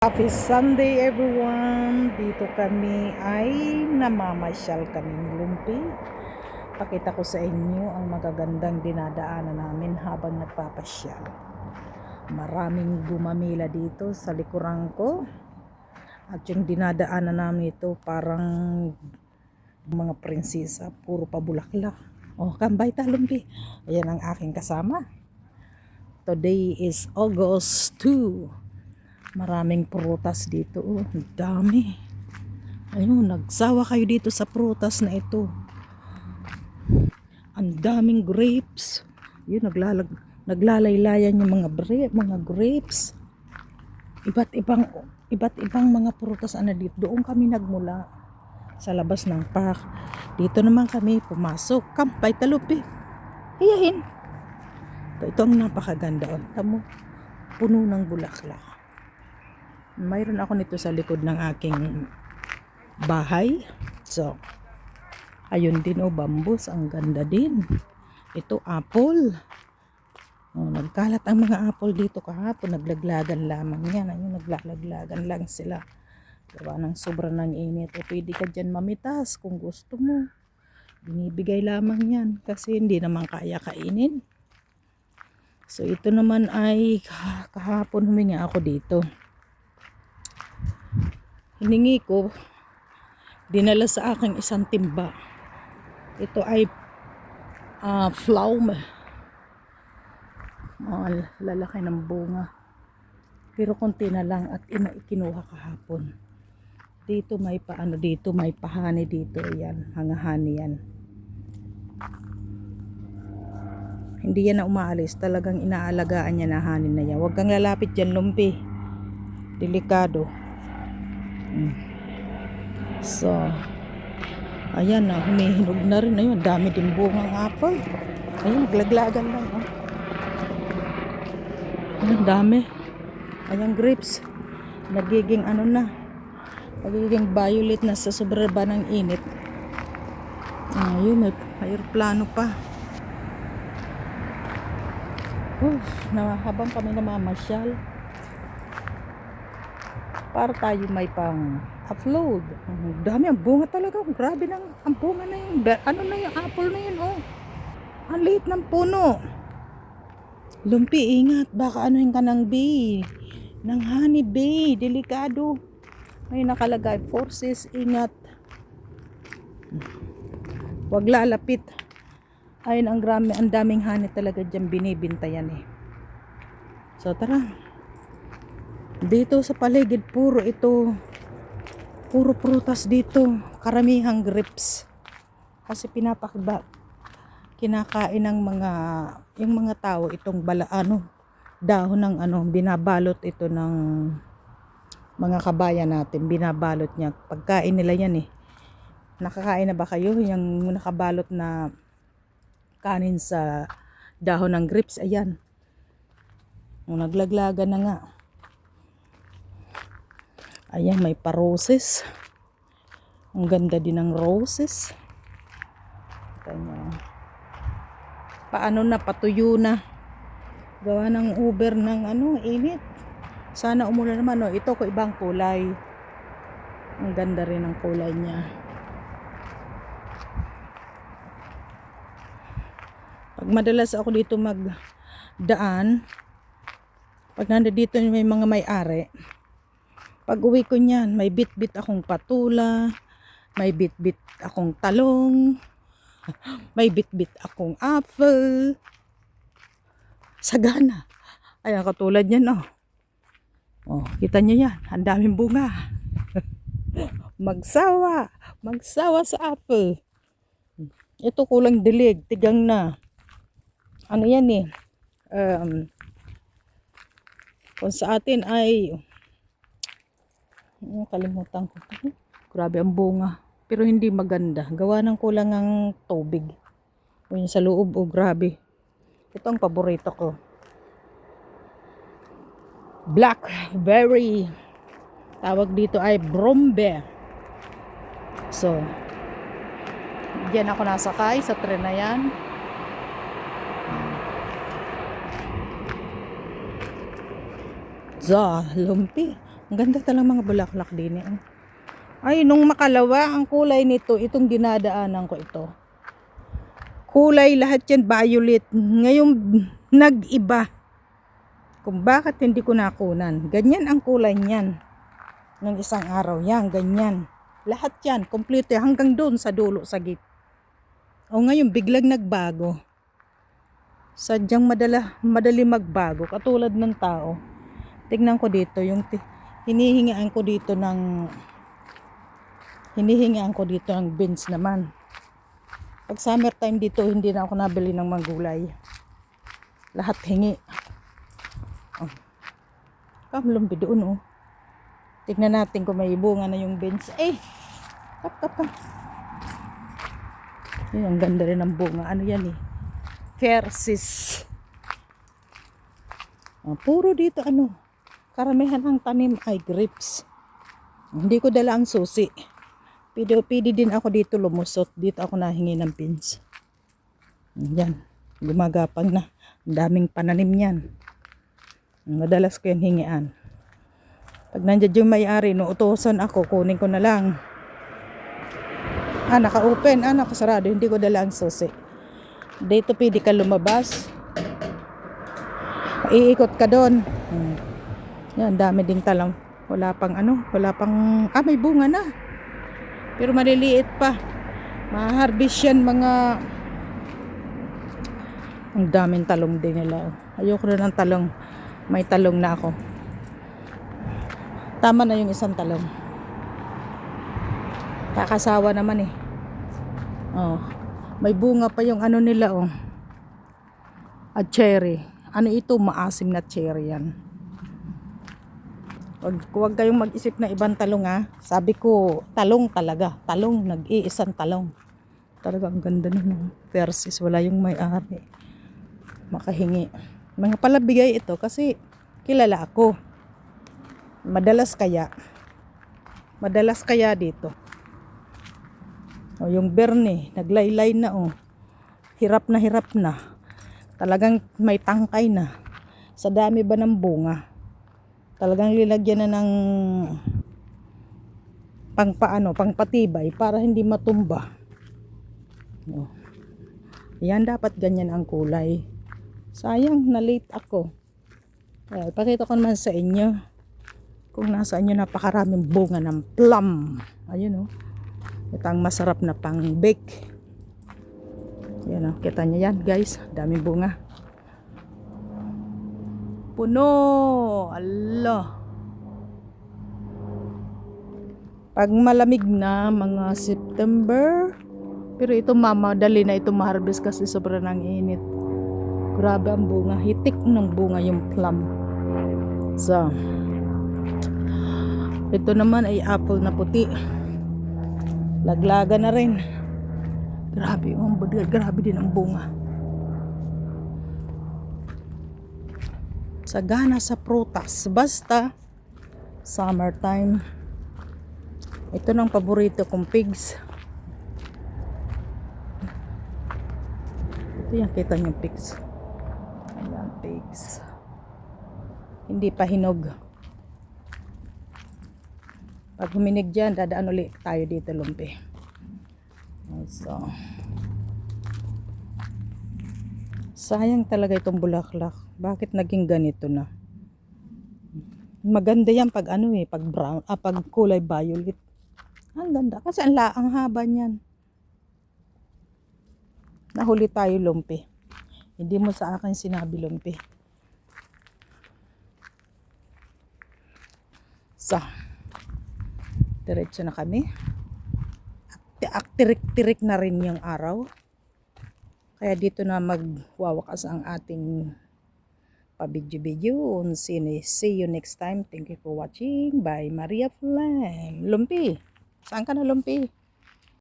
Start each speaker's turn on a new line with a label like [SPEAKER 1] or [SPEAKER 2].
[SPEAKER 1] Happy Sunday everyone! Dito kami ay namamasyal kaming Lumpi. Pakita ko sa inyo ang magagandang dinadaanan namin habang nagpapasyal. Maraming gumamila dito sa likuran ko. At yung dinadaanan namin ito parang mga prinsesa, puro pabulaklak. Oh, kambay ta Lumpi. Ayan ang aking kasama. Today is August 2. Maraming prutas dito. Oh, dami. Ayun, nagsawa kayo dito sa prutas na ito. Ang daming grapes. Yun, naglalaylayan yung mga grapes. Iba't ibang mga prutas ano dito. Doon kami nagmula sa labas ng park. Dito naman kami pumasok. Kampay talupi. Hiyahin. Ito ang napakaganda. Tamo, puno ng bulaklak. Mayroon ako nito sa likod ng aking bahay. So, ayun din bambus. Ang ganda din. Ito apple. Oh, nagkalat ang mga apple dito kahapon. Naglaglagan lamang yan. Ayun, naglalaglagan lang sila. Gawa ng sobra ng init. O, pwede ka dyan mamitas kung gusto mo. Binibigay lamang yan. Kasi hindi naman kaya kainin. So, ito naman ay kahapon huminga ako dito. Hiningi ko, dinala sa akin isang timba. Ito ay pflaume. Lalaki ng bunga. Pero konti na lang at ikinuha kahapon. Dito may dito may pahani dito. Yan, hangahani yan. Hindi yan na umaalis. Talagang inaalagaan niya na hanin na yan. Huwag kang lalapit dyan, Lumpi. Delikado. So, ayan na, humihinog na rin. Ayun, dami din bungang apple. Ayun, glaglagan lang. Oh. Ayun, dami. Ayun, grapes. Nagiging nagiging violet na sa sobra ba ng init. Ayun, may aeroplano pa. Habang kami namamasyal, para tayo may pang upload. Dami ang bunga talaga. Grabe ang bunga na yun. Ano na yung apple na yun, oh. Ang liit ng puno. Lumpi, ingat. Baka anuhin ka ng bee. Ng honey bee. Delikado. May nakalagay. Forces, ingat. Huwag lalapit. Ayun, ang daming honey talaga dyan binibintayan eh. So, tara. Dito sa paligid puro prutas dito, karamihang grapes. Kasi kinakain ng yung mga tao itong dahon ng binabalot ito ng mga kabayan natin, binabalot niya. Pagkain nila yan eh. Nakakain na ba kayo yung nakabalot na kanin sa dahon ng grapes? Ayan. Naglaglagan na nga. Ayan, may pa-roses. Ang ganda din ng roses. Kanya. Paano na, patuyo na. Gawa ng uber ng init. Sana umulan naman. Oh. Ito ko ibang kulay. Ang ganda rin ng kulay niya. Pag madalas ako dito magdaan, pag nandito may mga may-ari, pag uwi ko niyan, may bit-bit akong patula, may bit-bit akong talong, may bit-bit akong apple. Sagana. Ayan, katulad niyan, oh. Oh, kita niyo yan. Ang daming bunga. Magsawa sa apple. Ito kulang dilig, tigang na. Ano yan eh? Kung sa atin ay kalimutan ko. Grabe ang bunga. Pero hindi maganda. Gawa ng kulang ang tubig. O yun sa loob. Grabe. Ito ang paborito ko. Blackberry. Tawag dito ay brombe. So, diyan ako nasakay sa tren na yan. Lumpi. Ang ganda talagang mga bulaklak din eh. Ay, nung makalawa, ang kulay nito, itong dinadaanan ko ito. Kulay lahat yan violet. Ngayon, nag-iba. Kung bakit hindi ko nakunan. Ganyan ang kulay niyan. Nung isang araw yan, ganyan. Lahat yan, kompleto hanggang doon sa dulo, sa gate. O ngayon, biglang nagbago. Sadyang madali magbago. Katulad ng tao. Tignan ko dito, yung hinihingaan ko dito ng beans naman. Pag summertime dito, hindi na ako nabili ng mga gulay. Lahat hingi. Oh. Kamlumbi doon, oh. Tignan natin kung may bunga na yung beans. Kap. Yun, ang ganda rin ng bunga. Ano yan eh? Persis. Oh, puro dito karamihan ang tanim ay grapes. Hindi ko dala ang susi. Pidi din ako dito lumusot. Dito ako nahingi ng beans. Yan. Gumagapang na. Ang daming pananim yan. Madalas ko yan hingian. Pag nandiyan yung may-ari, utusan ako, kunin ko na lang. Naka-open. Nakasarado. Hindi ko dala ang susi. Dito pwede ka lumabas. Iikot ka doon. Yan, dami ding talong. Wala pang may bunga na. Pero maliliit pa. Ma-harvest yan ang daming talong din nila. Ayoko na ng talong. May talong na ako. Tama na yung isang talong. Kakasawa naman eh. May bunga pa yung nila at cherry. Ito? Maasim na cherry yan. Huwag kayong mag-isip na ibang talong Sabi ko, talong talaga. Talong, nag-iisang talong. Talaga ang ganda nun. Versus wala yung may-ari. Makahingi. Mga palabigay ito kasi kilala ako. Madalas kaya dito. Yung Bernie, naglaylay na Hirap na. Talagang may tangkay na. Sa dami ba ng bunga? Talagang lilagyan na ng pangpatibay para hindi matumba. Yan, dapat ganyan ang kulay. Sayang, na late ako. Pakita ko naman sa inyo kung nasaan yung napakaraming bunga ng plum. Ayun ito ang masarap na pang bake. Yan kita nyo yan guys, daming bunga. Puno. Allah. Pag malamig na mga September, pero ito madali na ito ma-harvest kasi sobrang ang init. Grabe ang bunga, hitik ng bunga yung plum. So ito naman ay apple na puti. Laglaga na rin. Grabe din ang bunga. Sagana sa prutas. Basta summertime. Ito ng paborito kong pigs. Ito yan, kita niyo pigs. Ayan, pigs. Hindi pa hinog. Pag huminig dyan, dadaan ulit tayo dito lumpi. So, sayang talaga itong bulaklak. Bakit naging ganito na? Maganda yan pag pag brown, pag kulay violet. Ang ganda kasi ang haba niyan. Nahuli tayo lumpi. Hindi mo sa akin sinabi lumpi. So, diretso na kami. Tirik-tirik na rin yung araw. Kaya dito na magwawakas ang ating pabidyo-bidyo. See you next time. Thank you for watching. Bye, Maria Flame. Lumpi. Saan ka na, Lumpi?